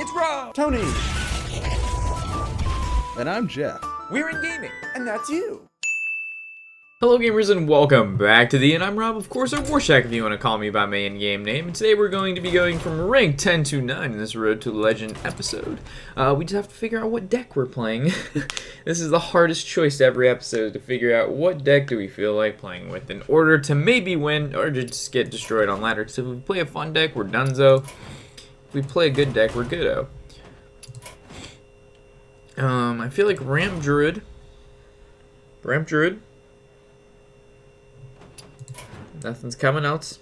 It's Rob! Tony! And I'm Jeff. We're in gaming. And that's you. Hello gamers and welcome back to the And I'm Rob, of course, or Warshack if you want to call me by my in-game name. And today we're going to be going from rank 10 to 9 in this Road to Legend episode. We just have to figure out what deck we're playing. This is the hardest choice to every episode, to figure out what deck do we feel like playing with in order to maybe win or just get destroyed on ladder. So if we play a fun deck, we're donezo. If we play a good deck, we're goodo. I feel like Ramp Druid. Nothing's coming else.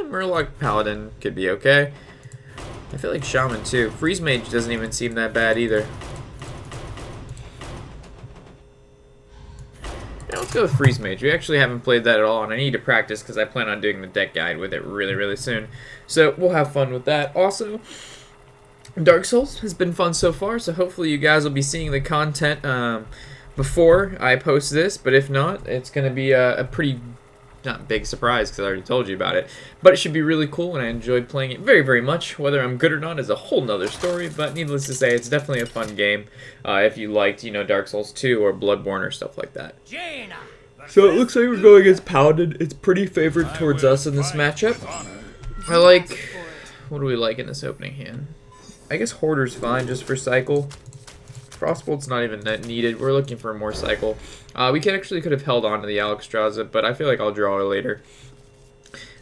Murloc Paladin could be okay. I feel like Shaman too. Freeze Mage doesn't even seem that bad either. Yeah, let's go with Freeze Mage. We actually haven't played that at all, and I need to practice because I plan on doing the deck guide with it really soon. So we'll have fun with that. Also, Dark Souls has been fun so far, so hopefully you guys will be seeing the content before I post this, but if not, it's going to be a pretty, not big surprise because I already told you about it, but it should be really cool, and I enjoyed playing it very much. Whether I'm good or not is a whole nother story, but needless to say, it's definitely a fun game if you liked, you know, Dark Souls 2 or Bloodborne or stuff like that. So it looks like we're going against Paladin. It's pretty favored towards us in this matchup. I like, what do we like in this opening hand? I guess Hoarder's fine just for cycle. Frostbolt's not even that needed. We're looking for more cycle. We could have held on to the Alexstrasza, but I feel like I'll draw it later.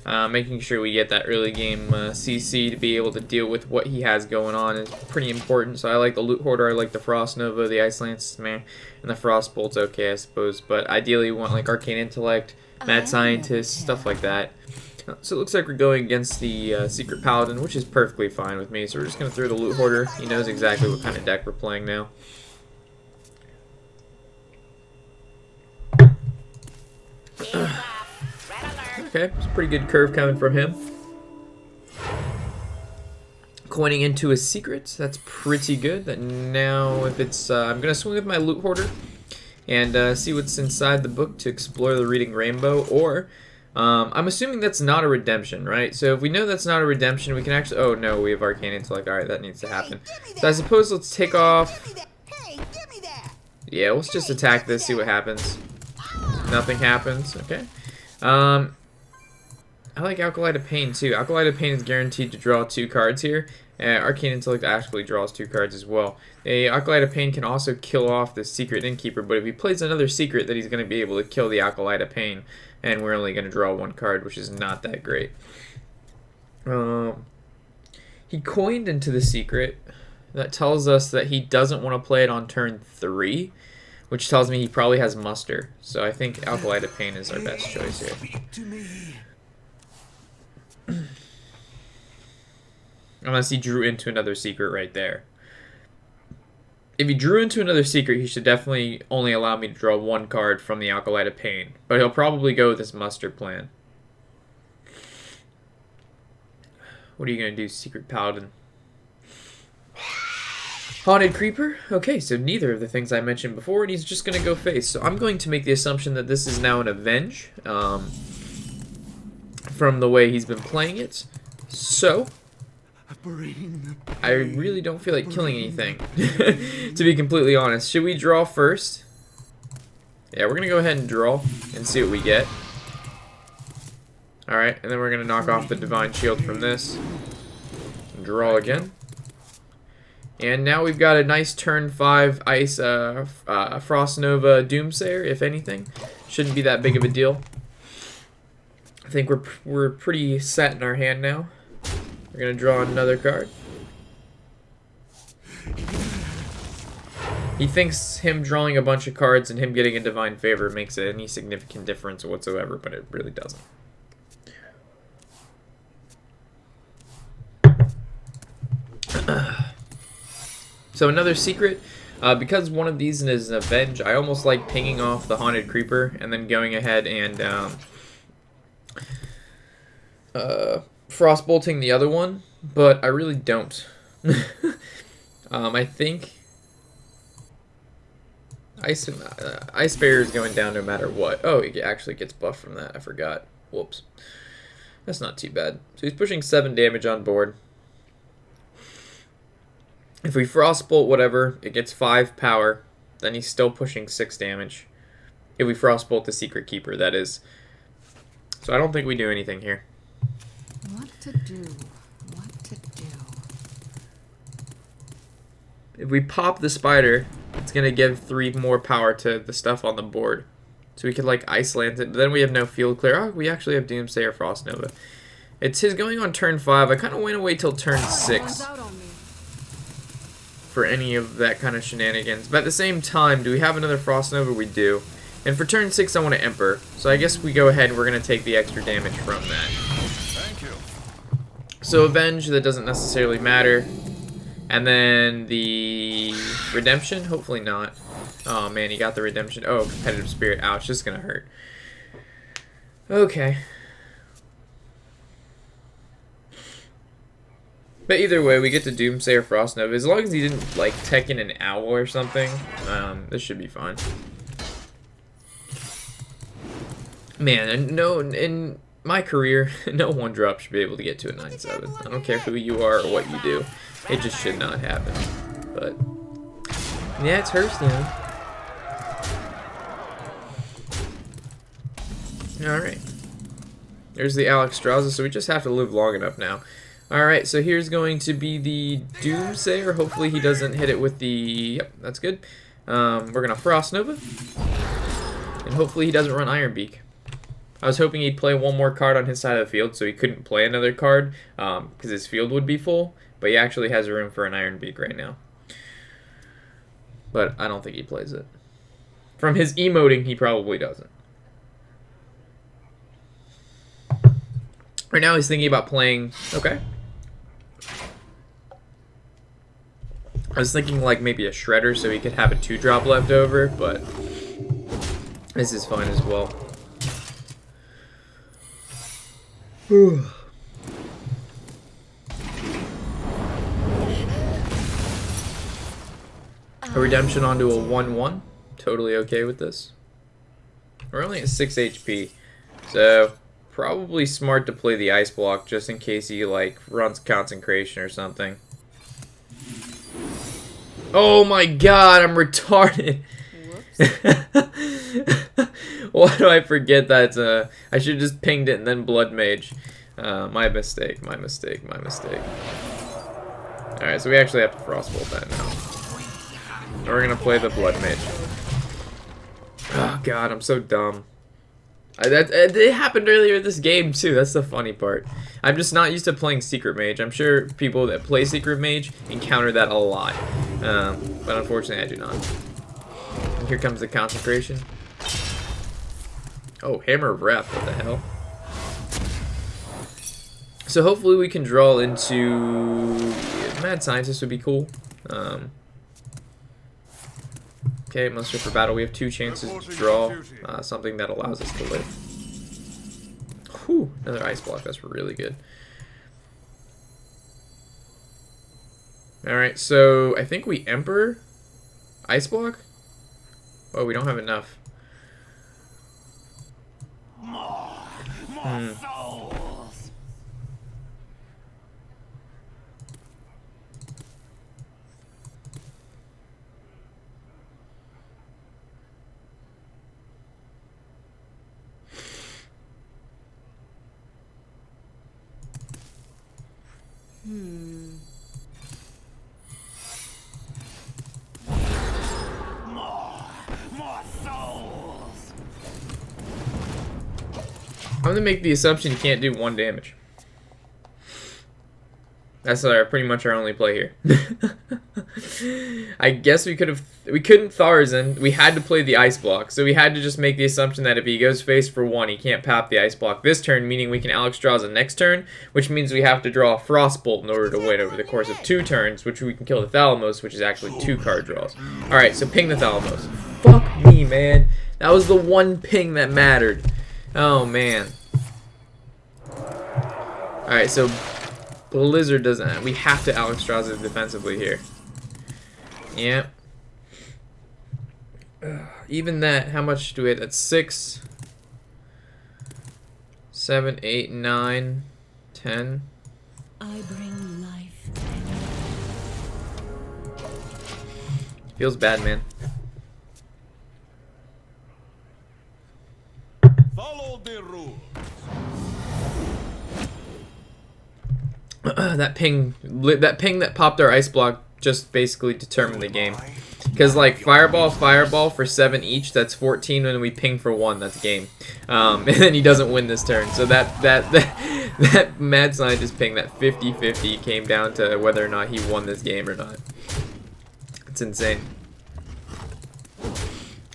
Making sure we get that early game CC to be able to deal with what he has going on is pretty important. So I like the Loot Hoarder, I like the Frost Nova, the Ice Lance, man, and the Frostbolt's okay, I suppose. But ideally, we want like Arcane Intellect, Mad Scientist, stuff like that. So it looks like we're going against the Secret Paladin, which is perfectly fine with me. So we're just going to throw the Loot Hoarder. He knows exactly what kind of deck we're playing now. Okay, it's a pretty good curve coming from him. Coining into a secret, that's pretty good. That now, if it's, I'm going to swing with my Loot Hoarder and see what's inside the book to explore the Reading Rainbow, or... I'm assuming that's not a redemption, right? So if we know that's not a redemption, we can actually... Oh, no, we have Arcane Intellect. Alright, that needs to happen. So I suppose let's take off... Yeah, let's just attack this, see what happens. Nothing happens. Okay. I like Acolyte of Pain, too. Acolyte of Pain is guaranteed to draw 2 cards here. Arcane Intellect actually draws 2 cards as well. A Acolyte of Pain can also kill off the Secret Innkeeper, but if he plays another secret, then he's going to be able to kill the Acolyte of Pain, and we're only going to draw 1 card, which is not that great. He coined into the secret. That tells us that he doesn't want to play it on turn 3, which tells me he probably has Muster. So I think Acolyte of Pain is our best choice here. Unless he drew into another secret right there. If he drew into another secret, he should definitely only allow me to draw 1 card from the Acolyte of Pain. But he'll probably go with this Muster plan. What are you going to do, Secret Paladin? Haunted Creeper? Okay, so neither of the things I mentioned before, and he's just going to go face. So I'm going to make the assumption that this is now an Avenge. From the way he's been playing it. So... I really don't feel like killing anything, to be completely honest. Should we draw first? Yeah, we're going to go ahead and draw and see what we get. Alright, and then we're going to knock off the Divine Shield from this. Draw again. And now we've got a nice turn 5 Ice Frost Nova Doomsayer, if anything. Shouldn't be that big of a deal. I think we're pretty set in our hand now. We're going to draw another card. He thinks him drawing a bunch of cards and him getting a Divine Favor makes any significant difference whatsoever, but it really doesn't. So another secret. Because one of these is an Avenge, I almost like pinging off the Haunted Creeper and then going ahead and Frostbolting the other one, but I really don't. I think Ice Barrier is going down no matter what. Oh, it actually gets buffed from that. I forgot. Whoops. That's not too bad. So he's pushing 7 damage on board. If we Frostbolt whatever, it gets 5 power. Then he's still pushing 6 damage. If we Frostbolt the Secret Keeper, that is. So I don't think we do anything here. What to do? What to do? If we pop the Spider, it's going to give 3 more power to the stuff on the board. So we could, like, Iceland it. But then we have no field clear. Oh, we actually have Doomsday or Frost Nova. It's his going on turn 5. I kind of want to wait till turn 6 for any of that kind of shenanigans. But at the same time, do we have another Frost Nova? We do. And for turn 6, I want to Emperor. So I guess we go ahead and we're going to take the extra damage from that. Thank you. So Avenge, that doesn't necessarily matter. And then the Redemption? Hopefully not. Oh man, he got the Redemption. Oh, Competitive Spirit. Ouch, this is going to hurt. Okay. But either way, we get to Doomsday or Frost Nova. As long as he didn't, like, tech in an Owl or something, this should be fine. Man, and no, in my career, no 1-drop should be able to get to a 9-7. I don't care who you are or what you do. It just should not happen. But, yeah, it's Hearthstone. Alright. There's the Alexstrasza, so we just have to live long enough now. Alright, so here's going to be the Doomsayer. Hopefully he doesn't hit it with the... Yep, that's good. We're going to Frost Nova. And hopefully he doesn't run Iron Beak. I was hoping he'd play one more card on his side of the field so he couldn't play another card because his field would be full. But he actually has room for an Iron Beak right now. But I don't think he plays it. From his emoting, he probably doesn't. Right now he's thinking about playing... Okay. I was thinking like maybe a Shredder so he could have a 2-drop left over, but this is fine as well. A Redemption onto a 1-1. Totally okay with this. We're only at 6 HP, so probably smart to play the Ice Block just in case he like runs Consecration or something. Oh my god, I'm retarded. Why do I forget that? I should have just pinged it and then Blood Mage. My mistake, my mistake, my mistake. Alright, so we actually have to Frostbolt that now. We're gonna play the Blood Mage. Oh god, I'm so dumb. It happened earlier this game too, that's the funny part. I'm just not used to playing Secret Mage. I'm sure people that play Secret Mage encounter that a lot. But unfortunately I do not. And here comes the Consecration. Oh, Hammer of Wrath, what the hell? So hopefully we can draw into... Mad Scientist would be cool. Okay, Monster for Battle. We have 2 chances to draw something that allows us to live. Whew, another Ice Block. That's really good. Alright, so I think we Emperor Ice Block? Oh, we don't have enough. Souls. More souls. I'm gonna make the assumption you can't do 1 damage. That's pretty much our only play here. I guess we couldn't Tharzan. We had to play the Ice Block, so we had to just make the assumption that if he goes face for 1, he can't pop the Ice Block this turn, meaning we can Alexstrasza next turn, which means we have to draw a Frostbolt in order to win over the course of 2 turns, which we can kill the Thalamus, which is actually 2 card draws. Alright, so ping the Thalamus. Fuck me, man. That was the one ping that mattered. Oh, man. Alright, so Blizzard doesn't... We have to Alexstrasza defensively here. Yep. Even that, how much do we have? That's 6, 7, 8, 9, 10. I bring life. Feels bad, man. Follow the rules. that ping that popped our ice block just basically determined the game. Because like fireball for 7 each, that's 14. When we ping for 1, that's game. And then he doesn't win this turn. So that mad scientist ping, that 50-50, came down to whether or not he won this game or not. It's insane.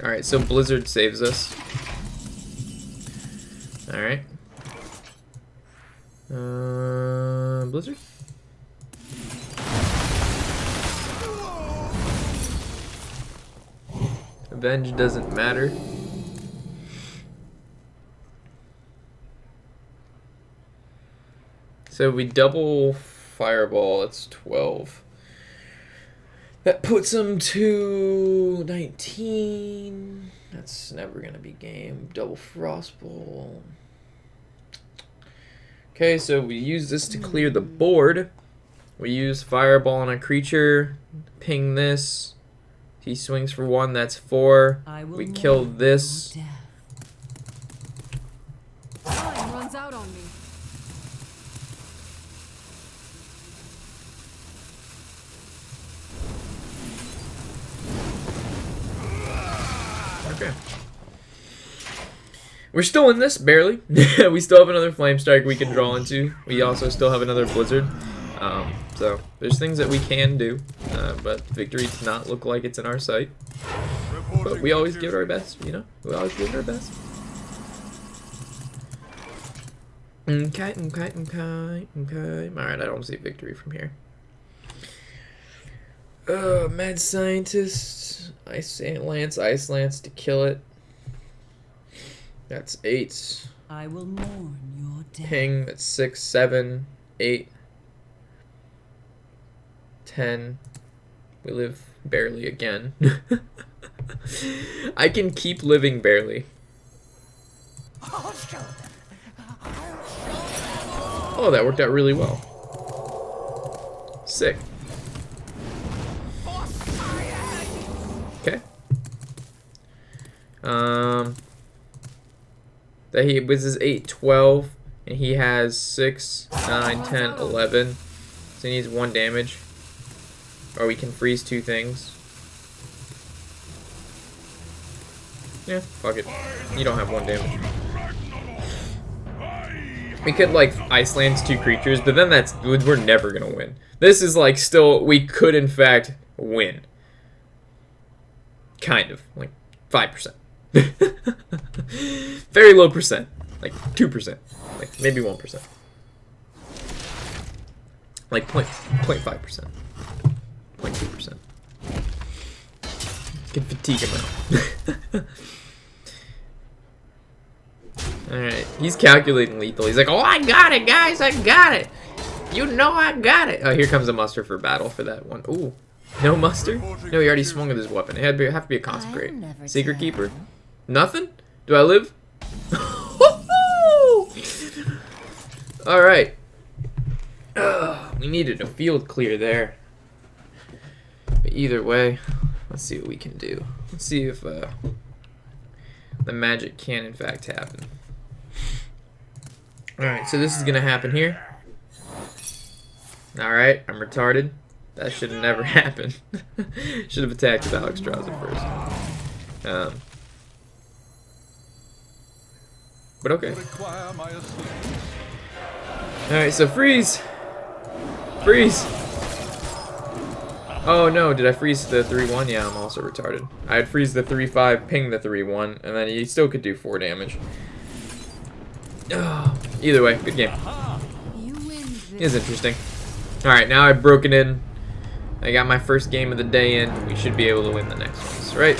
All right, so Blizzard saves us. All right. Blizzard. Avenge doesn't matter. So we double fireball, it's 12. That puts him to 19. That's never gonna be game. Double frostball. Okay, so we use this to clear the board. We use fireball on a creature, ping this. He swings for 1, that's 4. We kill this. Time runs out on me. Okay. We're still in this, barely. We still have another Flame Strike we can draw into. We also still have another Blizzard. So there's things that we can do, but victory does not look like it's in our sight. But we always give it our best, you know? We always give it our best. Okay. Alright, I don't see victory from here. Mad Scientist. Ice Lance to kill it. That's 8. I will mourn your death. Ping, that's 6, 7, 8, 10. We live barely again. I can keep living barely. Oh, that worked out really well. Sick. Okay. That he was his 8, 12, and he has 6, 9, 10, 11. So he needs 1 damage. Or we can freeze 2 things. Yeah, fuck it. You don't have 1 damage. We could like Iceland's 2 creatures, but then we're never gonna win. This is like still, we could in fact win. Kind of, like 5%. Very low percent, like 2%, like maybe 1%, like 0.5%, 0.2%. Can fatigue him out. Alright, he's calculating lethal. He's like, oh, I got it, guys, I got it. You know I got it. Oh, here comes a muster for battle for that one. Ooh, no muster? No, he already swung with his weapon. It had to have to be a consecrate. Secret Keeper? Nothing? Do I live? Alright. We needed a field clear there. But either way, let's see what we can do. Let's see if the magic can in fact happen. Alright, so this is gonna happen here. Alright, I'm retarded. That should have never happened. Should have attacked with Alexstrasza first. But okay. Alright, so freeze! Freeze! Oh no, did I freeze the 3-1? Yeah, I'm also retarded. I'd freeze the 3-5, ping the 3-1, and then he still could do 4 damage. Either way, good game. It's interesting. Alright, now I've broken in. I got my first game of the day in. We should be able to win the next ones, right?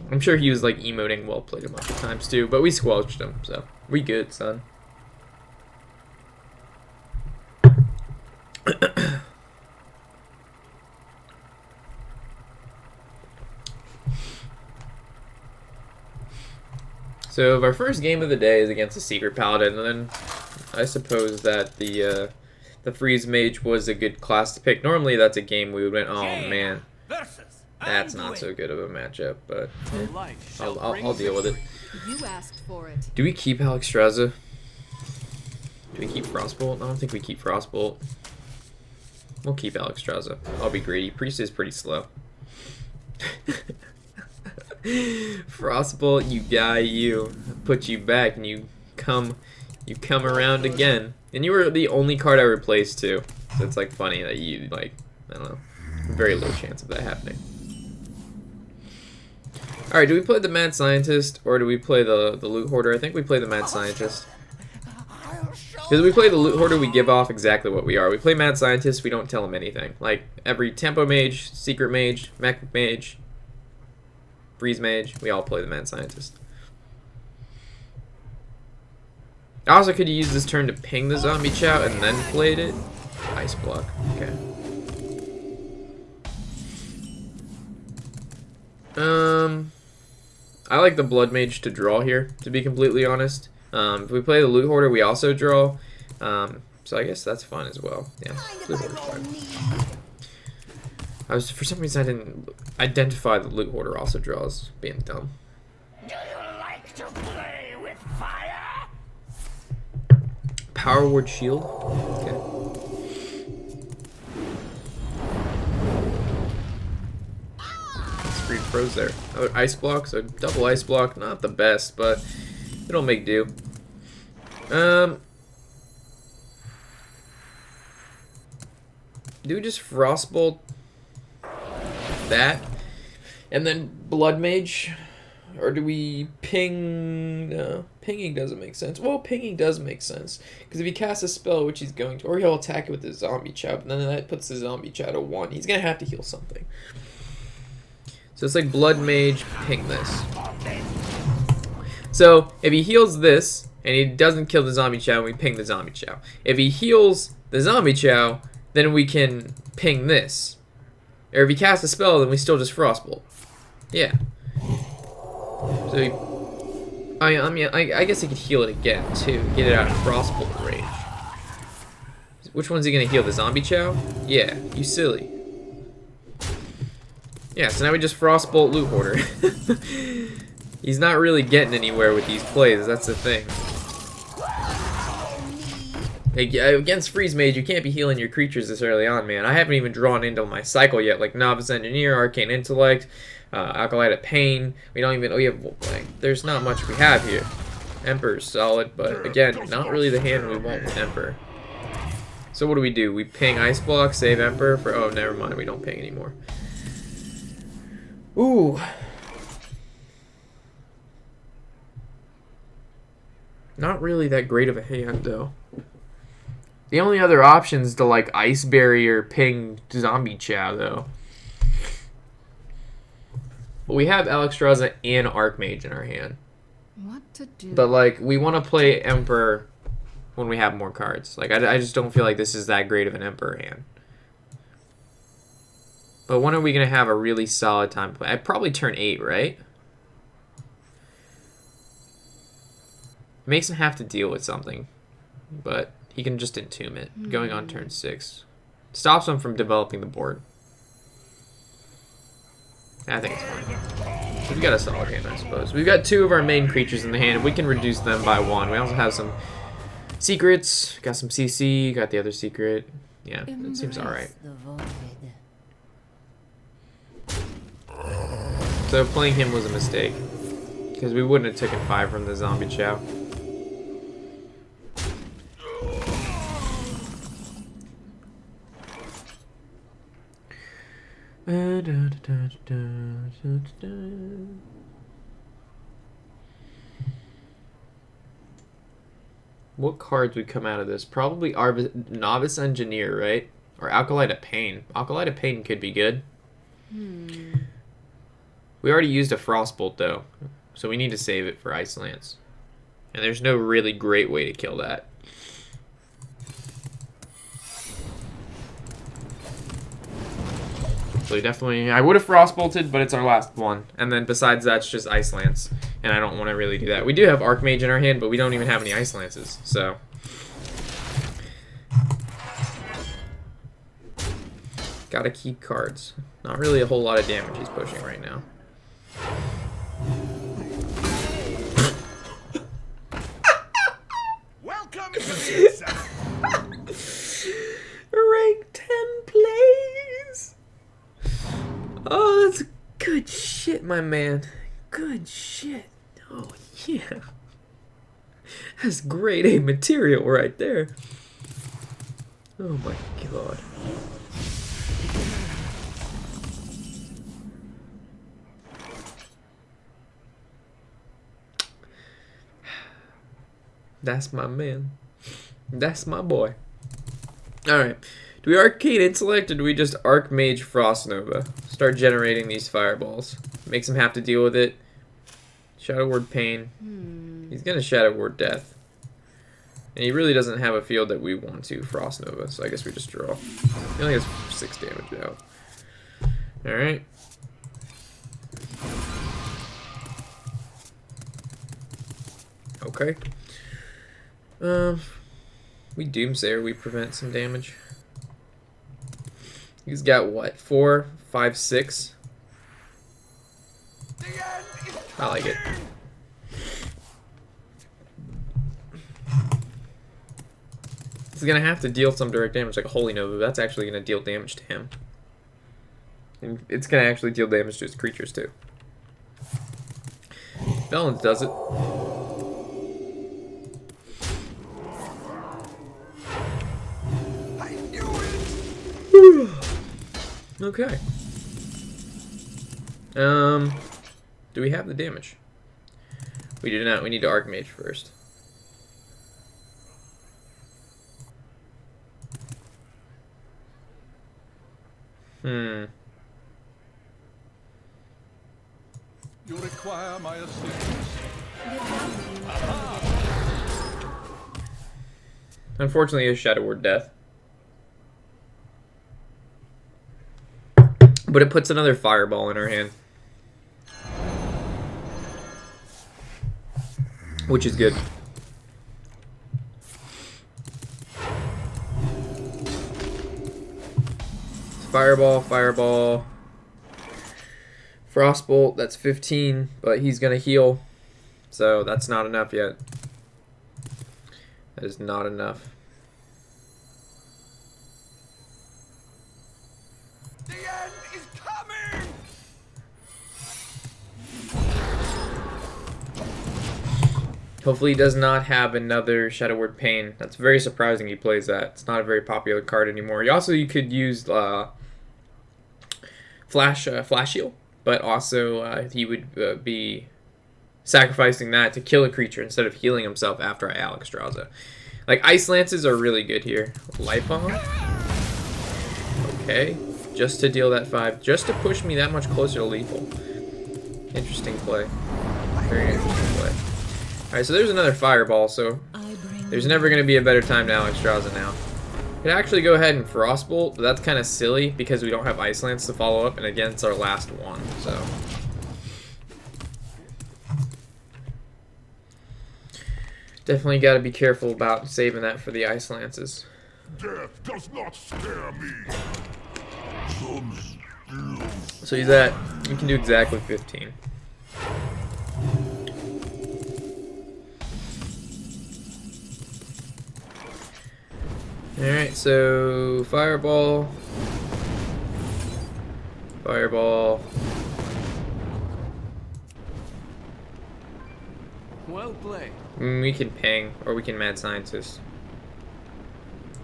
I'm sure he was like emoting well played a bunch of times too, but we squelched him, so we good, son. So our first game of the day is against a Secret Paladin, and then I suppose that the the Freeze Mage was a good class to pick. Normally that's a game we would win. Oh man, that's not so good of a matchup, but I'll deal with it. You asked for it. Do we keep Alexstrasza? Do we keep Frostbolt? I don't think we keep Frostbolt. We'll keep Alexstrasza. I'll be greedy. Priest is pretty slow. Frostbolt, you die, you. Put you back and you come around again. And you were the only card I replaced too. So it's like funny that you like, I don't know. Very low chance of that happening. Alright, do we play the Mad Scientist or do we play the Loot Hoarder? I think we play the Mad Scientist. Because we play the Loot Hoarder, we give off exactly what we are. We play Mad Scientist, we don't tell him anything. Like, every Tempo Mage, Secret Mage, Mech Mage, Freeze Mage, we all play the Mad Scientist. I also could use this turn to ping the Zombie Chow and then played it. Ice Block, okay. I like the Blood Mage to draw here, to be completely honest. If we play the Loot Hoarder, we also draw. So I guess that's fun as well. Yeah, Loot Hoarder's fine. For some reason I didn't identify the Loot Hoarder also draws, being dumb. Do you like to play with fire? Power Ward Shield. Okay. Screen froze there. Another Ice Block, so double Ice Block, not the best, but it'll make do. Do we just Frostbolt that and then Blood Mage, or do we ping? No, pinging doesn't make sense. Well, pinging does make sense because if he casts a spell, which he's going to, or he'll attack it with the Zombie Chow, and then that puts the Zombie Chow to 1. He's gonna have to heal something. So it's like Blood Mage, ping this. So if he heals this and he doesn't kill the Zombie Chow, we ping the Zombie Chow. If he heals the Zombie Chow, then we can ping this. Or if he casts a spell, then we still just Frostbolt. Yeah. So I guess he could heal it again too. Get it out of Frostbolt range. Which one's he gonna heal? The Zombie Chow? Yeah, you silly. Yeah, so now we just Frostbolt Loot Hoarder. He's not really getting anywhere with these plays, that's the thing. Against Freeze Mage, you can't be healing your creatures this early on, man. I haven't even drawn into my cycle yet, like Novice Engineer, Arcane Intellect, Acolyte of Pain. We have, like, there's not much we have here. Emperor's solid, but again, not really the hand we want with Emperor. So what do? We ping Ice Block, save Emperor for, oh, never mind, we don't ping anymore. Ooh. Not really that great of a hand, though. The only other option is to, like, Ice Barrier, ping Zombie Chow, though. But we have Alexstrasza and Archmage in our hand. What to do? But, like, we want to play Emperor when we have more cards. Like, I just don't feel like this is that great of an Emperor hand. But when are we going to have a really solid time to play? I'd probably turn 8, right? Makes him have to deal with something. But he can just entomb it. Going on turn 6. Stops him from developing the board. I think it's fine. We've got a solid hand, I suppose. We've got 2 of our main creatures in the hand. We can reduce them by 1. We also have some secrets. Got some CC. Got the other secret. Yeah, it seems alright. So playing him was a mistake. Because we wouldn't have taken 5 from the Zombie Chow. What cards would come out of this? Probably Novice Engineer, right? Or Acolyte of Pain. Acolyte of Pain could be good. We already used a Frostbolt, though. So we need to save it for Ice Lance. And there's no really great way to kill that. So definitely, I would have Frostbolted, but it's our last one. And then besides that, it's just Ice Lance. And I don't want to really do that. We do have Archmage in our hand, but we don't even have any Ice Lances. So Gotta keep cards. Not really a whole lot of damage he's pushing right now. Welcome to success. Rank 10 plays. Oh, that's good shit, my man. Good shit. Oh, yeah. That's grade A material right there. Oh my god. That's my man. That's my boy. Alright. Do we Arcane Intellect or do we just Archmage Frost Nova? Start generating these fireballs. Makes him have to deal with it. Shadow Word Pain. He's gonna Shadow Word Death. And he really doesn't have a field that we want to Frost Nova, so I guess we just draw. He only has 6 damage out. Alright. Okay. We Doomsayer, we prevent some damage. He's got what? 4, 5, 6? I like it. He's gonna have to deal some direct damage like a Holy Nova. That's actually gonna deal damage to him. And it's gonna actually deal damage to his creatures too. Balance does it. Okay. Do we have the damage? We do not. We need to Archmage first. You require my assistance. Unfortunately, it's Shadow Word Death. But it puts another fireball in our hand. Which is good. Fireball, fireball. Frostbolt, that's 15, but he's gonna heal. So that's not enough yet. That is not enough. The end is coming. Hopefully he does not have another Shadow Word Pain. That's very surprising he plays that. It's not a very popular card anymore. You could use Flash Heal, but also he would be sacrificing that to kill a creature instead of healing himself after Alexstrasza. Like, Ice Lances are really good here. Life Bomb. Okay. Just to deal that 5. Just to push me that much closer to lethal. Interesting play. Very interesting play. Alright, so there's another Fireball, so there's never going to be a better time to Alexstrasza now. Could actually go ahead and Frostbolt, but that's kind of silly because we don't have Ice Lance to follow up, and again, it's our last one, so... Definitely got to be careful about saving that for the Ice Lances. Death does not scare me. So he's at, we can do exactly 15. Alright, so Fireball. Fireball. Well played. We can ping, or we can Mad Scientist.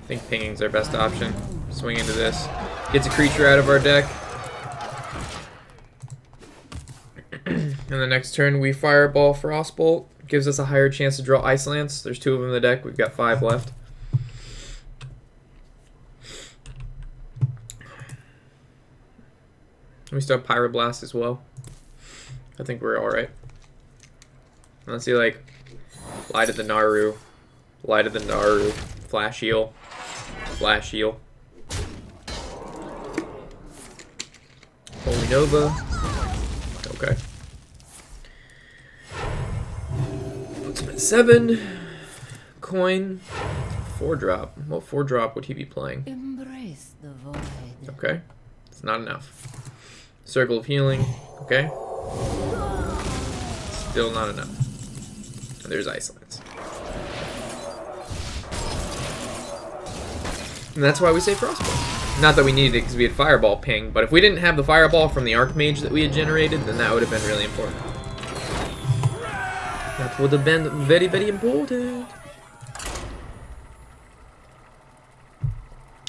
I think pinging's our best option. Swing into this. Gets a creature out of our deck. And the next turn we Fireball Frostbolt. Gives us a higher chance to draw Ice Lance. There's 2 of them in the deck. We've got 5 left. We still have Pyroblast as well. I think we're alright. Let's see, like, Light of the Naru. Light of the Naru. Flash Heal. Flash Heal. Holy Nova. Okay. Ultimate 7. Coin. 4-drop. What 4-drop would he be playing? Embrace the void. Okay. It's not enough. Circle of Healing. Okay. Still not enough. And there's Ice Lance. And that's why we say Frostball. Not that we needed it because we had Fireball ping, but if we didn't have the Fireball from the Archmage that we had generated, then that would have been really important. That would have been very, very important.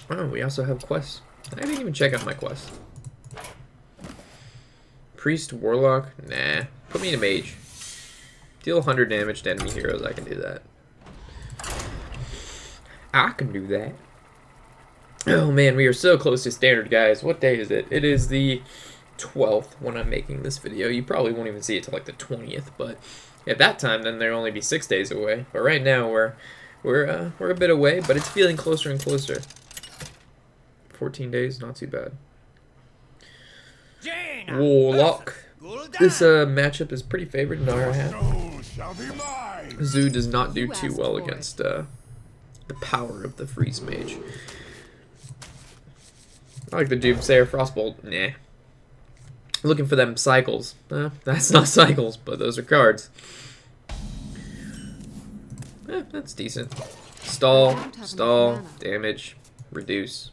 Oh, we also have quests. I didn't even check out my quest. Priest, Warlock? Nah. Put me in a Mage. Deal 100 damage to enemy heroes. I can do that. I can do that. Oh man, we are so close to standard, guys. What day is it? It is the 12th when I'm making this video. You probably won't even see it till like the 20th, but at that time, then there'll only be 6 days away. But right now, we're a bit away, but it's feeling closer and closer. 14 days, not too bad. Warlock. This matchup is pretty favored in our half. Zoo does not do too well against the power of the Freeze Mage. I like the Doomsayer Frostbolt. Nah. Looking for them cycles. That's not cycles, but those are cards. That's decent. Stall, damage, reduce.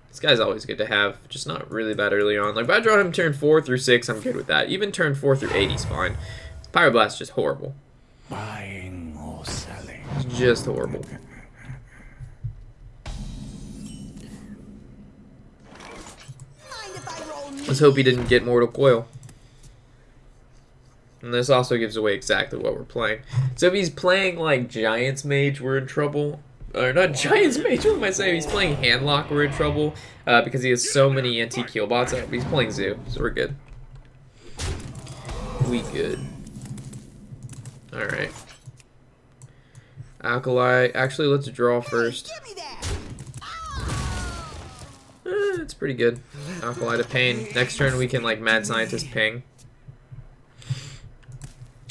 This guy's always good to have, just not really bad early on. Like, if I draw him turn 4 through 6, I'm good with that. Even turn 4 through 8, he's fine. Pyroblast is just horrible. Buying or selling. It's just horrible. Let's hope he didn't get Mortal Coil. And this also gives away exactly what we're playing. So if he's playing, like, Giants Mage, we're in trouble. Or not Giants Mage, what am I saying? If he's playing Handlock, we're in trouble. Because he has so many anti-kill bots out. But he's playing Zoo, so we're good. We good. Alright. Alkali. Actually, let's draw first. It's pretty good. Alkali to Pain. Next turn we can like Mad Scientist ping.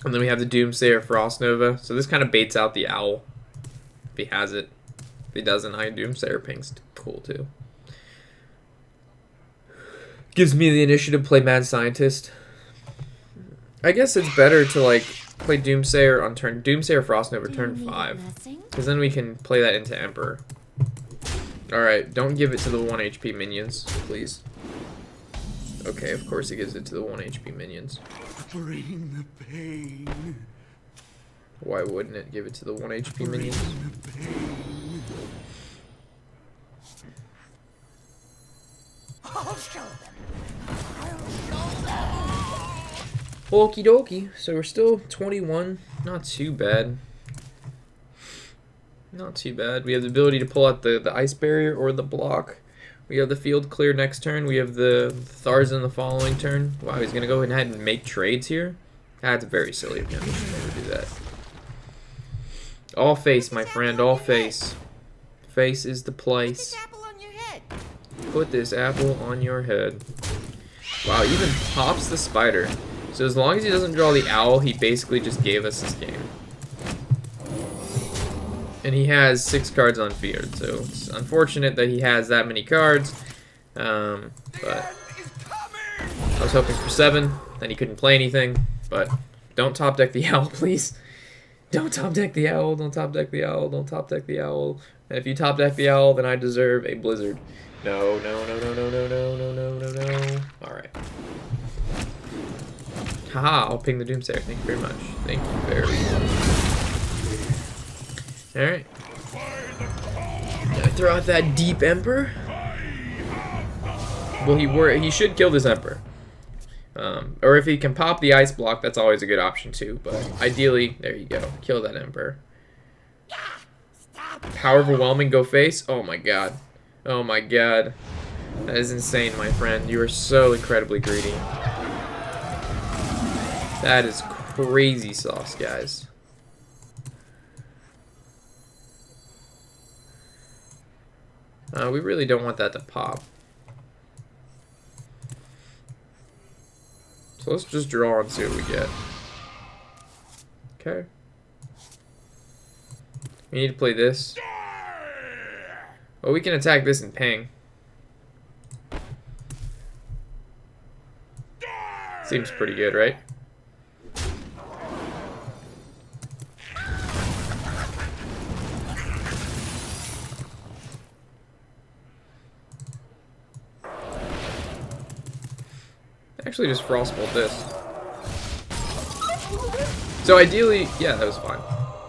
And then we have the Doomsayer Frost Nova. So this kind of baits out the Owl. If he has it. If he doesn't, I Doomsayer ping's cool too. Gives me the initiative to play Mad Scientist. I guess it's better to like play Doomsayer on turn Doomsayer Frost Nova turn 5. Because then we can play that into Emperor. Alright, don't give it to the 1 HP minions, please. Okay, of course he gives it to the 1 HP minions. Bring the pain. Why wouldn't it give it to the 1 HP minions? I'll show them. I'll show them. Okie dokie. So we're still 21. Not too bad. Not too bad. We have the ability to pull out the Ice Barrier or the block. We have the field clear next turn. We have the Tharzan the following turn. Wow, he's going to go ahead and make trades here? That's very silly of him. He should never do that. All face, my friend. All face. Face is the place. Put this apple on your head. Wow, he even pops the spider. So as long as he doesn't draw the owl, he basically just gave us this game. And he has 6 cards on field, so it's unfortunate that he has that many cards. But I was hoping for 7, then he couldn't play anything. But don't top deck the owl, please. Don't top deck the owl, don't top deck the owl, don't top deck the owl. And if you top deck the owl, then I deserve a blizzard. No, no, no, no, no, no, no, no, no, no, no. Alright. Haha, I'll ping the Doomsayer. Thank you very much. Thank you very much. Alright. Gotta throw out that deep Emperor. Well, he should kill this Emperor. Or if he can pop the ice block, that's always a good option too. But ideally, there you go. Kill that Emperor. Power Overwhelming, go face. Oh my god. Oh my god. That is insane, my friend. You are so incredibly greedy. That is crazy sauce, guys. We really don't want that to pop. So let's just draw and see what we get. Okay. We need to play this. Well, we can attack this and ping. Seems pretty good, right? Actually, just Frostbolt this. So ideally, yeah, that was fine.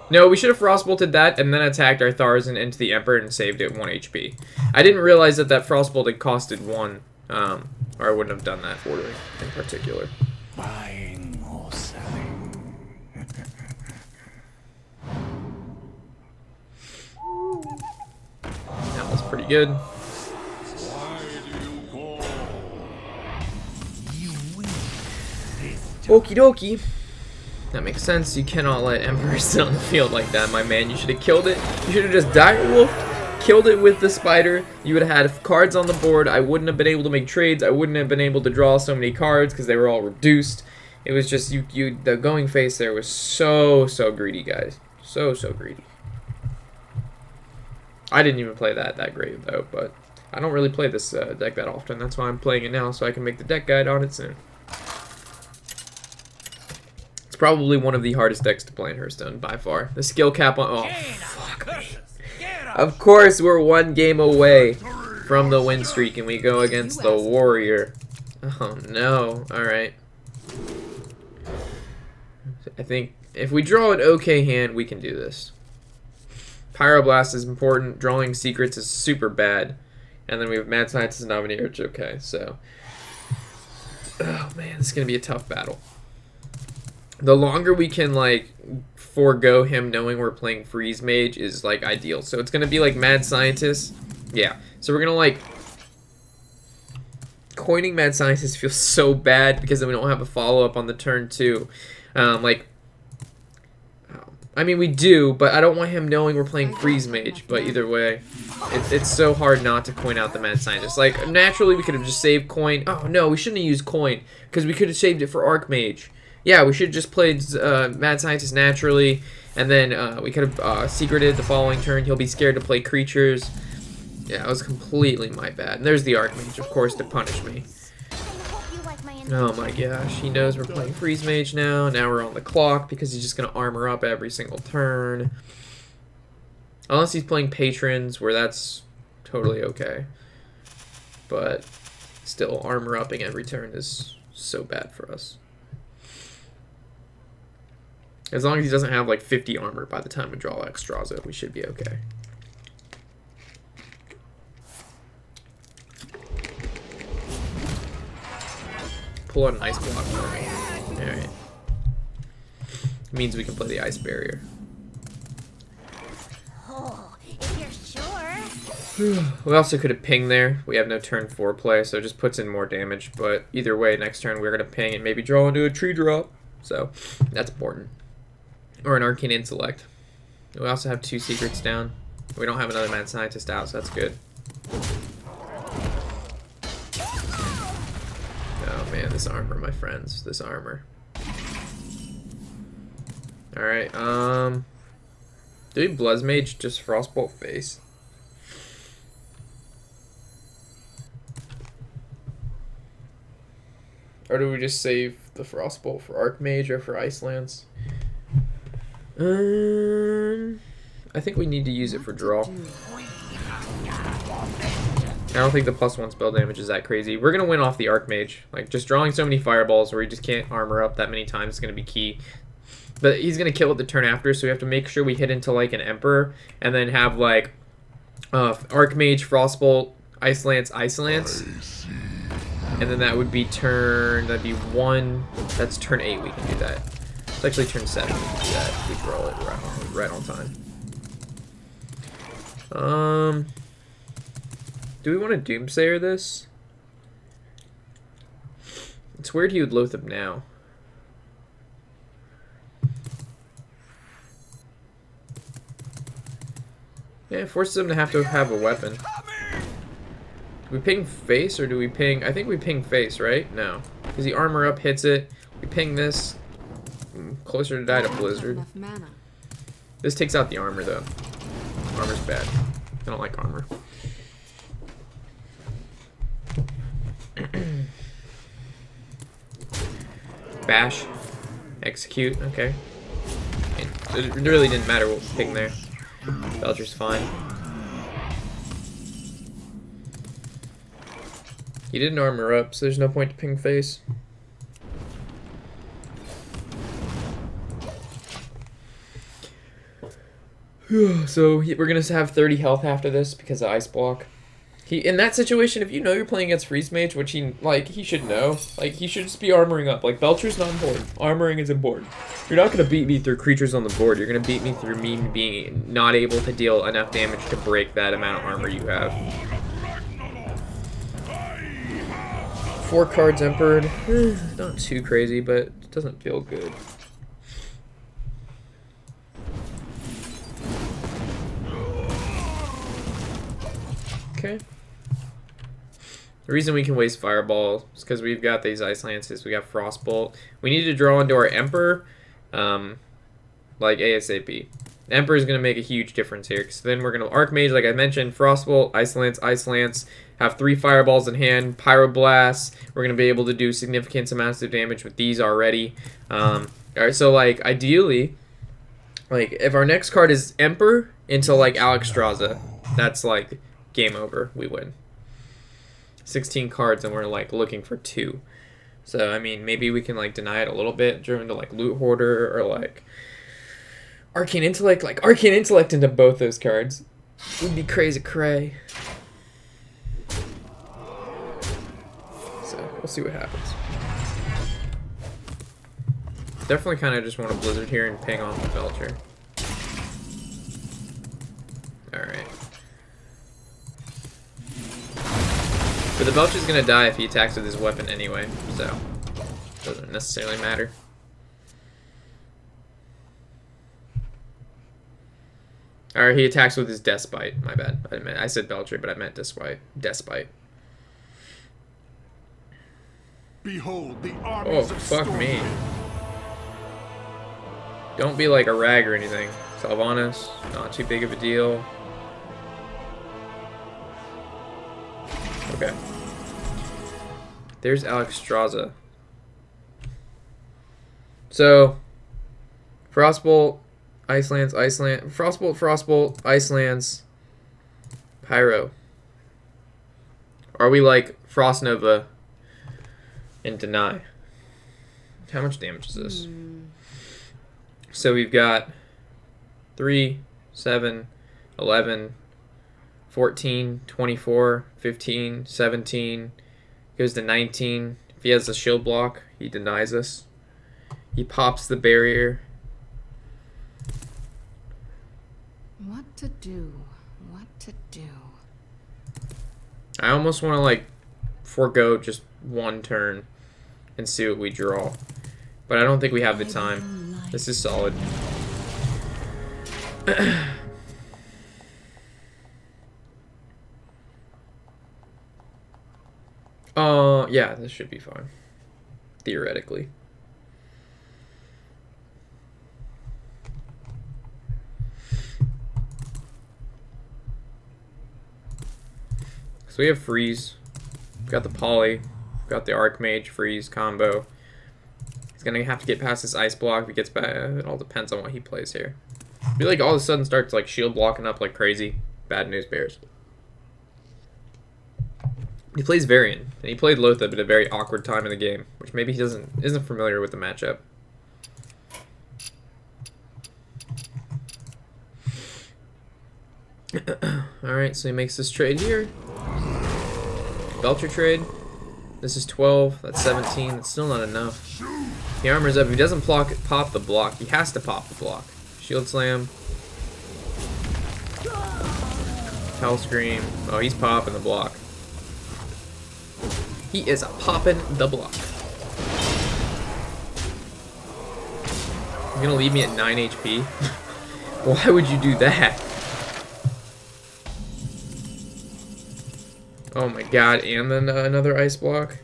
No, we should have Frostbolted that and then attacked our Tharzan into the Emperor and saved it 1 HP. I didn't realize that that Frostbolt had costed 1, or I wouldn't have done that ordering in particular. Buying or selling. That was pretty good. Okie dokie. That makes sense. You cannot let Emperor sit on the field like that, my man. You should have killed it. You should have just direwolfed, killed it with the spider. You would have had cards on the board. I wouldn't have been able to make trades. I wouldn't have been able to draw so many cards because they were all reduced. It was just the going face there was so greedy, guys. So greedy. I didn't even play that great though, but I don't really play this deck that often. That's why I'm playing it now, so I can make the deck guide on it soon. It's probably one of the hardest decks to play in Hearthstone by far. The skill cap on. Oh, fuck me. Of course, we're 1 game away from the win streak, and we go against the Warrior. Oh no! All right. I think if we draw an okay hand, we can do this. Pyroblast is important. Drawing secrets is super bad. And then we have Mad Scientist and Domineer, which is okay. So, oh man, this is going to be a tough battle. The longer we can, like, forego him knowing we're playing Freeze Mage is, like, ideal. So it's going to be, like, Mad Scientist. Yeah. So we're going to, like, coining Mad Scientist feels so bad because then we don't have a follow-up on the turn 2. I mean, we do, but I don't want him knowing we're playing Freeze Mage. But either way, it's so hard not to coin out the Mad Scientist. Like, naturally, we could have just saved coin. Oh, no, we shouldn't have used coin, because we could have saved it for Archmage. Yeah, we should have just played Mad Scientist naturally, and then we could have secreted the following turn. He'll be scared to play creatures. Yeah, it was completely my bad. And there's the Archmage, of course, to punish me. Oh my gosh, he knows we're playing Freeze Mage now. Now we're on the clock because he's just going to armor up every single turn. Unless he's playing Patrons, where that's totally okay. But still, armor upping every turn is so bad for us. As long as he doesn't have like 50 armor by the time we draw Extraza, we should be okay. Pull out an ice block for me. Alright. Means we can play the ice barrier. Oh, if you're sure. We also could have pinged there. We have no turn 4 play, so it just puts in more damage. But either way, next turn we're going to ping and maybe draw into a tree drop. So that's important. Or an Arcane Intellect. We also have 2 secrets down. We don't have another Mad Scientist out, so that's good. Oh man, this armor, my friends. This armor. Alright, do we Bluzz Mage just Frostbolt face? Or do we just save the Frostbolt for Archmage or for Ice Lance? I think we need to use it for draw. I don't think the +1 spell damage is that crazy. We're going to win off the Archmage. Like, just drawing so many fireballs where he just can't armor up that many times is going to be key. But he's going to kill it the turn after, so we have to make sure we hit into, like, an Emperor, and then have, like, Archmage, Frostbolt, Ice Lance, Ice Lance. And then that would be that'd be 1, that's turn 8 we can do that. It's actually turn 7 we can do that if we draw it right on time. Do we want to Doomsayer this? It's weird he would Loatheb now. Yeah, it forces him to have a weapon. Do we ping face or do we ping... I think we ping face, right? No. Because the armor up hits it. We ping this. Closer to die to Blizzard. This takes out the armor, though. Armor's bad. I don't like armor. Bash. Execute. Okay. It really didn't matter what we picked there. Belcher's fine. He didn't armor up, so there's no point to ping face. So we're gonna have 30 health after this because of Ice Block. In that situation, if you know you're playing against Freeze Mage, which he should know, like he should just be armoring up. Like Belcher's not important. Armoring is important. You're not gonna beat me through creatures on the board. You're gonna beat me through me being not able to deal enough damage to break that amount of armor you have. 4 cards Empered. Not too crazy, but it doesn't feel good. Okay. The reason we can waste Fireball is because we've got these Ice Lances, we got Frostbolt. We need to draw into our Emperor, like ASAP. Emperor is going to make a huge difference here, because then we're going to Archmage, like I mentioned, Frostbolt, Ice Lance, have 3 Fireballs in hand, Pyroblast. We're going to be able to do significant amounts of damage with these already. Alright, so like ideally, like if our next card is Emperor into like Alexstrasza, that's like game over, we win. 16 cards and we're like looking for 2. So I mean maybe we can like deny it a little bit, driven to like Loot Hoarder or like Arcane Intellect, into both those cards. Would be crazy cray. So we'll see what happens. Definitely kind of just want to Blizzard here and ping off the Belcher. Alright. But the Belcher's gonna die if he attacks with his weapon anyway, so doesn't necessarily matter. Or he attacks with his Despite. My bad. I said Belcher, but I meant Despite. Behold the armies of fuck Storm. me. Don't be like a rag or anything. Sylvanas, not too big of a deal. Okay. There's Alexstrasza. So, Frostbolt, Ice Lance, Frostbolt, Ice Lance, Pyro. Are we like Frost Nova and Deny? How much damage is this? So we've got 3, 7, 11, 14, 24, 15, 17, goes to 19. If he has a shield block, he denies us. He pops the barrier. What to do? What to do? I almost want to like forego just one turn and see what we draw. But I don't think we have the time. This is solid. Yeah, this should be fine. Theoretically. So we have Freeze. We've got the Poly. We've got the Archmage Freeze combo. He's gonna have to get past this Ice Block if he gets back. It all depends on what he plays here. He like all of a sudden starts like shield blocking up like crazy. Bad news bears. He plays Varian, and he played Lothab at a very awkward time in the game, which maybe he isn't familiar with the matchup. Alright, so he makes this trade here. Belcher trade. This is 12, that's 17, that's still not enough. He armors up, if he doesn't pop the block, he has to pop the block. Shield Slam. Hell Scream. Oh, he's popping the block. He is popping the block. You're gonna leave me at 9 HP? Why would you do that? Oh my god, and then another Ice Block.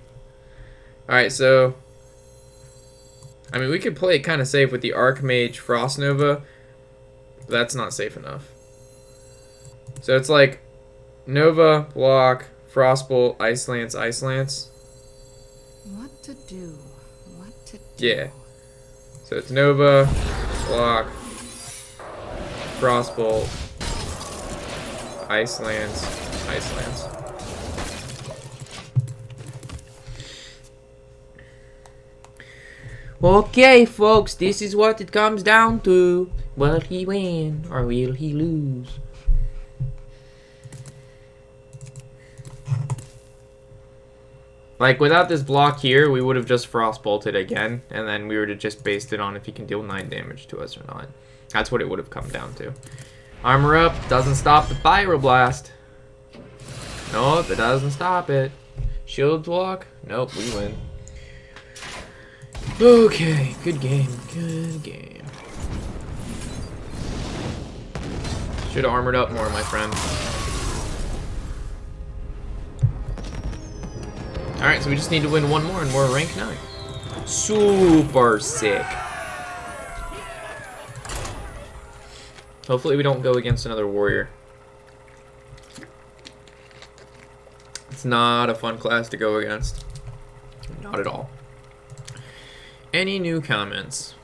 Alright, so I mean, we could play it kind of safe with the Archmage Frost Nova. But that's not safe enough. So it's like Nova, block, Frostbolt, Ice Lance, Ice Lance. What to do? What to to do? Yeah. So it's Nova, Block, Frostbolt, Icelands, Icelands. Okay, folks, this is what it comes down to. Will he win or will he lose? Like, without this block here, we would have just Frostbolted again, and then we would have just based it on if he can deal 9 damage to us or not. That's what it would have come down to. Armor up doesn't stop the Pyroblast. Nope, it doesn't stop it. Shield block? Nope, we win. Okay, good game, good game. Should have armored up more, my friend. Alright, so we just need to win one more and we're rank 9. Super sick. Hopefully we don't go against another warrior. It's not a fun class to go against. Not at all. Any new comments?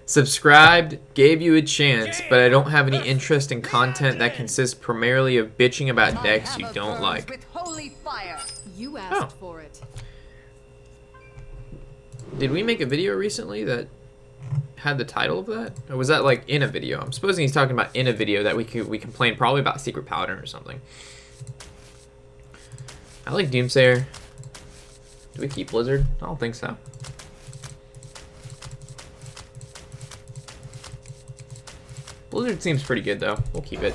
Subscribed, gave you a chance, but I don't have any interest in content that consists primarily of bitching about decks you don't like. With holy fire. You asked for it. Did we make a video recently that had the title of that? Or was that like in a video? I'm supposing he's talking about in a video that we complained probably about Secret Paladin or something. I like Doomsayer. Do we keep Blizzard? I don't think so. Blizzard seems pretty good though. We'll keep it.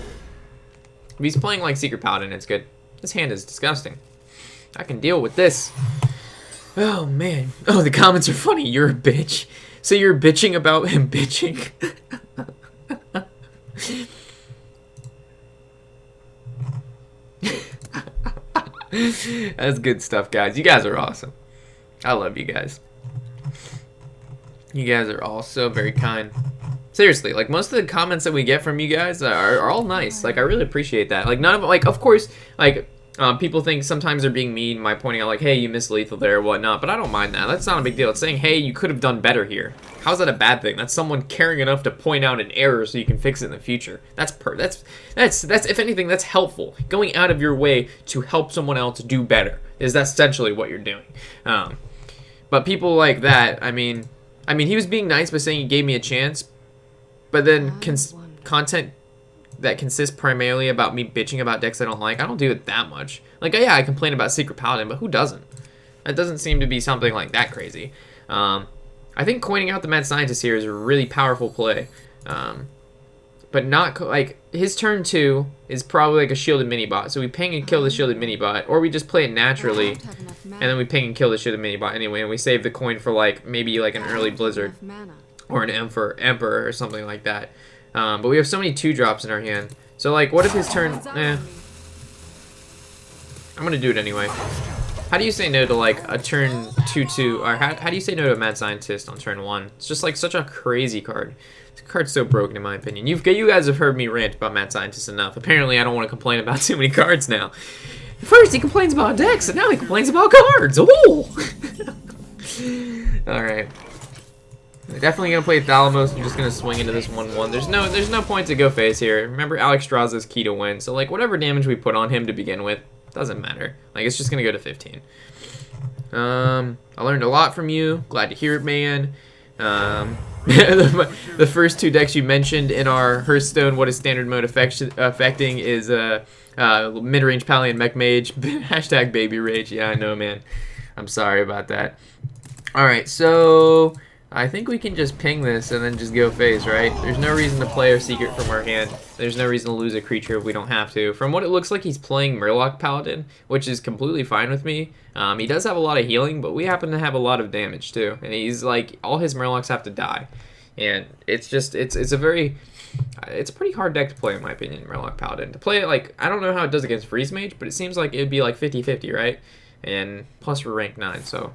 If he's playing like Secret Paladin, it's good. This hand is disgusting. I can deal with this. Oh man. Oh, the comments are funny. You're a bitch. So you're bitching about him bitching? That's good stuff, guys. You guys are awesome. I love you guys. You guys are all so very kind. Seriously, like most of the comments that we get from you guys are all nice. Like I really appreciate that. Like none of like, of course, like people think sometimes they're being mean by pointing out like, hey, you missed lethal there or whatnot. But I don't mind that. That's not a big deal. It's saying, hey, you could have done better here. How's that a bad thing? That's someone caring enough to point out an error so you can fix it in the future. That's if anything, that's helpful. Going out of your way to help someone else do better is essentially what you're doing. But people like that, I mean, he was being nice by saying he gave me a chance. But then content that consists primarily about me bitching about decks I don't like, I don't do it that much. Like, yeah, I complain about Secret Paladin, but who doesn't? That doesn't seem to be something like that crazy. I think coining out the Mad Scientist here is a really powerful play. But not, like, his turn 2 is probably like a shielded mini-bot. So we ping and kill the shielded mini-bot, or we just play it naturally, and then we ping and kill the shielded mini-bot anyway, and we save the coin for, like, maybe like an early Blizzard. Or an Emperor or something like that. But we have so many 2-drops in our hand. So, like, what if his turn... I'm gonna do it anyway. How do you say no to, like, a turn 2-2... Or how do you say no to a Mad Scientist on turn 1? It's just, like, such a crazy card. This card's so broken, in my opinion. You guys have heard me rant about Mad Scientist enough. Apparently, I don't want to complain about too many cards now. First, he complains about decks, and now he complains about cards! Ooh! Alright. We're definitely gonna play Thalamus. I'm just gonna swing into this 1-1. There's no point to go face here. Remember, Alex Straza's key to win. So like whatever damage we put on him to begin with, doesn't matter. Like it's just gonna go to 15. I learned a lot from you. Glad to hear it, man. The first 2 decks you mentioned in our Hearthstone What is Standard Mode affecting is mid-range Pally and Mech Mage. Hashtag Baby Rage. Yeah, I know, man. I'm sorry about that. All right, so. I think we can just ping this and then just go face, right? There's no reason to play our secret from our hand. There's no reason to lose a creature if we don't have to. From what it looks like, he's playing Murloc Paladin, which is completely fine with me. He does have a lot of healing, but we happen to have a lot of damage too. And he's like, all his Murlocs have to die. And it's just, it's a pretty hard deck to play in my opinion, Murloc Paladin. To play it like, I don't know how it does against Freeze Mage, but it seems like it'd be like 50-50, right? And plus we're rank 9, so.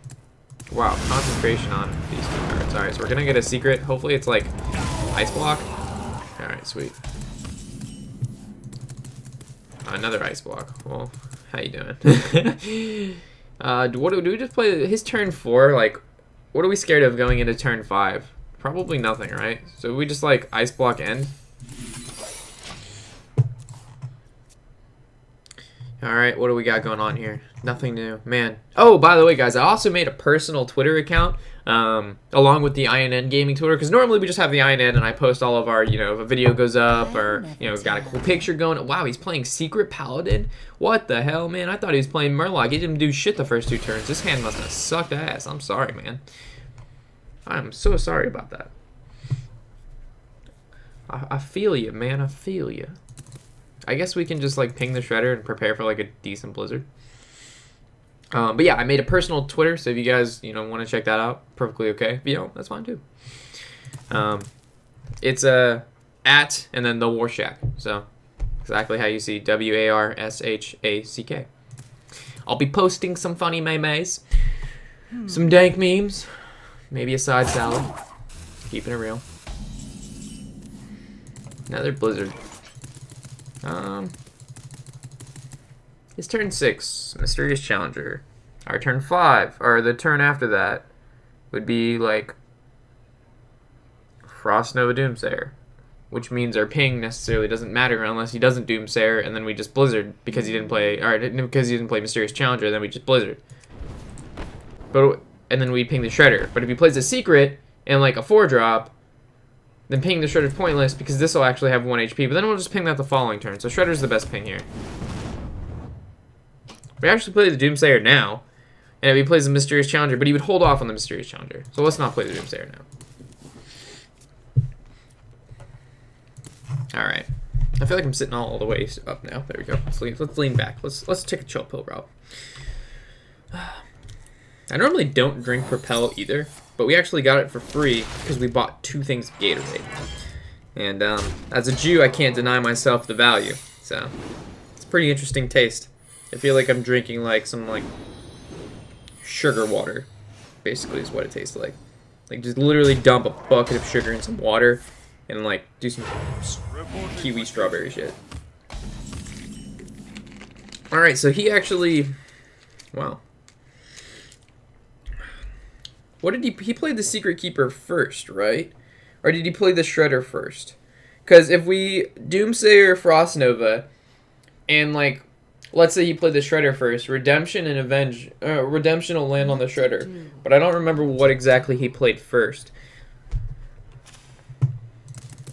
Wow, concentration on these 2 cards. Alright, so we're gonna get a secret. Hopefully it's like Ice Block. Alright, sweet. Another ice block. Well, how you doing? What do we just play? His turn 4. Like, what are we scared of going into turn 5? Probably nothing, right? So we just like ice block end. All right, what do we got going on here? Nothing new, man. Oh, by the way, guys, I also made a personal Twitter account along with the INN Gaming Twitter, because normally we just have the INN and I post all of our, you know, if a video goes up or, you know, got a cool picture going. Wow, he's playing Secret Paladin? What the hell, man? I thought he was playing Murloc. He didn't do shit the first 2 turns. This hand must have sucked ass. I'm sorry, man. I'm so sorry about that. I feel you, man. I feel you. I guess we can just like ping the shredder and prepare for like a decent blizzard. But yeah, I made a personal Twitter, so if you guys, you know, want to check that out, perfectly okay. If you don't, that's fine too. It's at and then the Warshack. So exactly how you see WARSHACK. I'll be posting some funny memes, some dank memes, maybe a side salad. Keeping it real. Another blizzard. It's turn 6, Mysterious Challenger. Our turn 5, or the turn after that, would be like Frost Nova Doomsayer, which means our ping necessarily doesn't matter unless he doesn't Doomsayer, and then we just blizzard because he didn't play, or because he didn't play Mysterious Challenger, then we just blizzard. But and then we ping the Shredder. But if he plays a secret and like a 4-drop, then ping the Shredder's pointless because this will actually have 1 HP, but then we'll just ping that the following turn. So Shredder's the best ping here. We actually play the Doomsayer now, and if he plays the Mysterious Challenger, but he would hold off on the Mysterious Challenger. So let's not play the Doomsayer now. Alright. I feel like I'm sitting all the way up now. There we go. Let's lean back. Let's take a chill pill, Rob. I normally don't drink Propel either, but we actually got it for free because we bought 2 things of Gatorade. And as a Jew, I can't deny myself the value. So it's a pretty interesting taste. I feel like I'm drinking like some like sugar water, basically is what it tastes like. Like just literally dump a bucket of sugar in some water and like do some kiwi strawberry shit. Alright, so he actually, wow. What did he played the Secret Keeper first, right? Or did he play the Shredder first? Because if we Doomsayer Frost Nova and like, let's say he played the Shredder first, Redemption and Redemption will land on the Shredder. But I don't remember what exactly he played first.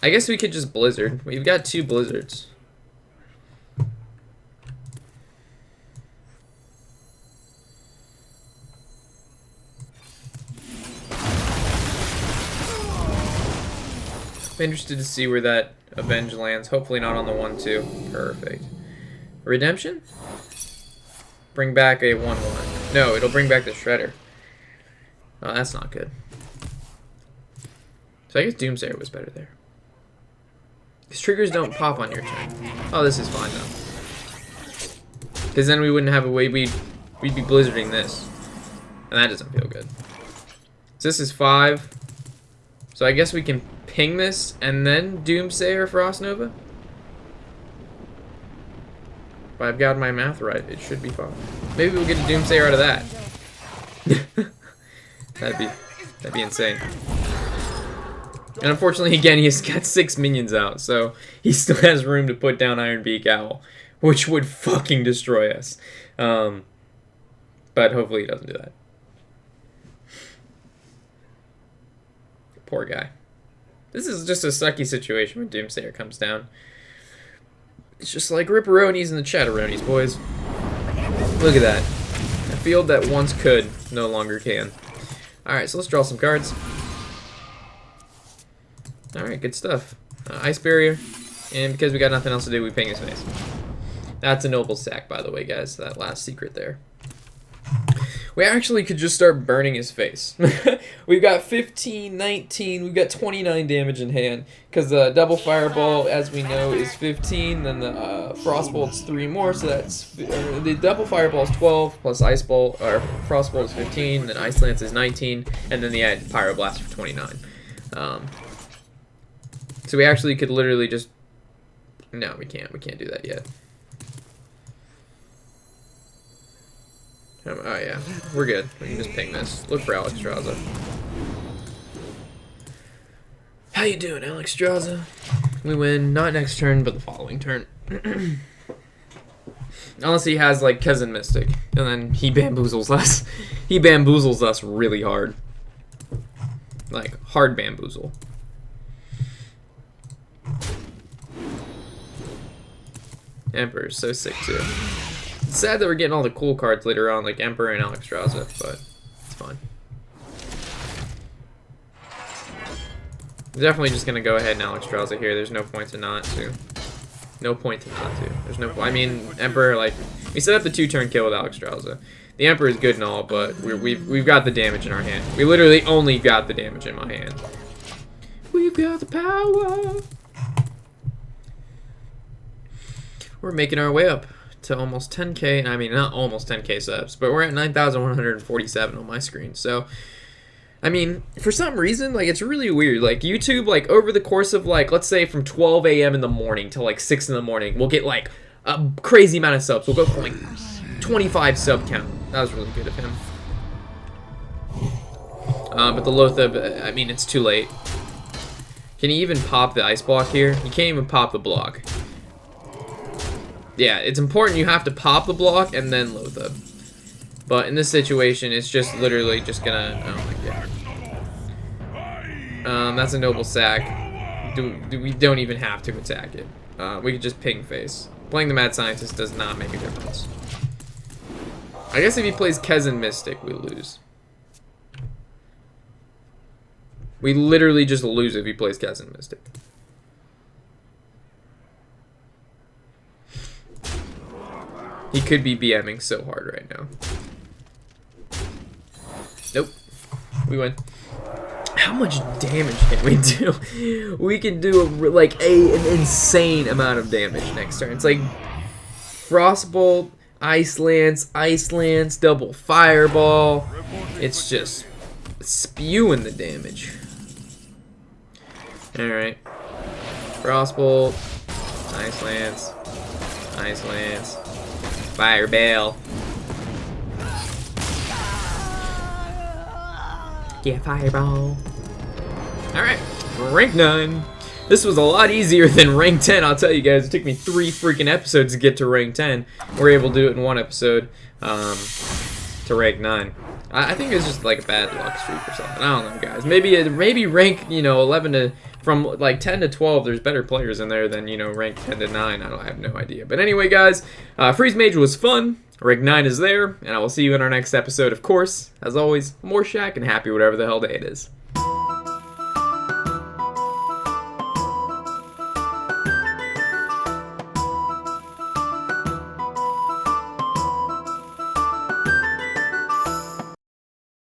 I guess we could just Blizzard. We've got 2 Blizzards. I'm interested to see where that Avenge lands. Hopefully not on the 1-2. Perfect. Redemption? Bring back a 1-1. No, it'll bring back the Shredder. Oh, that's not good. So I guess Doomsayer was better there. These triggers don't pop on your turn. Oh, this is fine though. Because then we wouldn't have a way, we'd be blizzarding this. And that doesn't feel good. So this is 5. So I guess we can ping this and then Doomsayer Frost Nova? If I've got my math right, it should be fine. Maybe we'll get a Doomsayer out of that. That'd be insane. And unfortunately, again, he's got 6 minions out, so he still has room to put down Iron Beak Owl, which would fucking destroy us. But hopefully he doesn't do that. Poor guy. This is just a sucky situation when Doomsayer comes down. It's just like Ripperonis and the Chatteronis, boys. Look at that. A field that once could, no longer can. Alright, so let's draw some cards. Alright, good stuff. Ice Barrier. And because we got nothing else to do, we ping his face. That's a noble sack, by the way, guys. That last secret there. We actually could just start burning his face. We've got 15, 19, we've got 29 damage in hand. Because the double fireball, as we know, is 15. Then the frostbolt's 3 more, so that's... the double fireball is 12, plus ice bolt, or frostbolt is 15, then ice lance is 19, and then the pyroblast for 29. So we actually could literally just... No, we can't. We can't do that yet. Oh yeah, we're good. We can just ping this. Look for Alex Straza. How you doing, Alex Straza? We win, not next turn, but the following turn. Unless he has, like, Cousin Mystic. And then he bamboozles us. He bamboozles us really hard. Like, hard bamboozle. Emperor's so sick, too. It's sad that we're getting all the cool cards later on, like Emperor and Alex Straza, but it's fine. Definitely just gonna go ahead and Alex Straza here. There's no point to not to. No point to not to. There's no. I mean, Emperor, like, we set up the 2-turn kill with Alex Straza. The Emperor is good and all, but we've got the damage in our hand. We literally only got the damage in my hand. We've got the power. We're making our way up to almost 10K. I mean, not almost 10K subs, but we're at 9,147 on my screen. So, I mean, for some reason, like, it's really weird. Like, YouTube, like, over the course of, like, let's say from 12 a.m. in the morning to, like, 6 in the morning, we'll get, like, a crazy amount of subs. We'll go from, like, 25 sub count. That was really good of him. But the Lothab, I mean, it's too late. Can he even pop the ice block here? He can't even pop the block. Yeah, it's important you have to pop the block and then Lothab. But in this situation, it's just literally just gonna... Oh my god. That's a noble sack. We don't even have to attack it. We could just ping face. Playing the Mad Scientist does not make a difference. I guess if he plays Kezan Mystic, we lose. We literally just lose if he plays Kezan Mystic. He could be BMing so hard right now. Nope. We win. How much damage can we do? We can do like an insane amount of damage next turn. It's like Frostbolt, Ice Lance, double Fireball. It's just spewing the damage. Alright. Frostbolt, Ice Lance, Fireball. Yeah, Fireball. Alright, rank 9. This was a lot easier than rank 10, I'll tell you guys. It took me 3 freaking episodes to get to rank 10. We're able to do it in 1 episode to rank 9. I think it's just like a bad luck streak or something. I don't know, guys. Maybe rank, you know, 11 to... From like 10 to 12, there's better players in there than, you know, rank 10 to 9. I have no idea. But anyway, guys, Freeze Mage was fun. Rank 9 is there, and I will see you in our next episode, of course. As always, I'm Warshack, and happy whatever the hell day it is.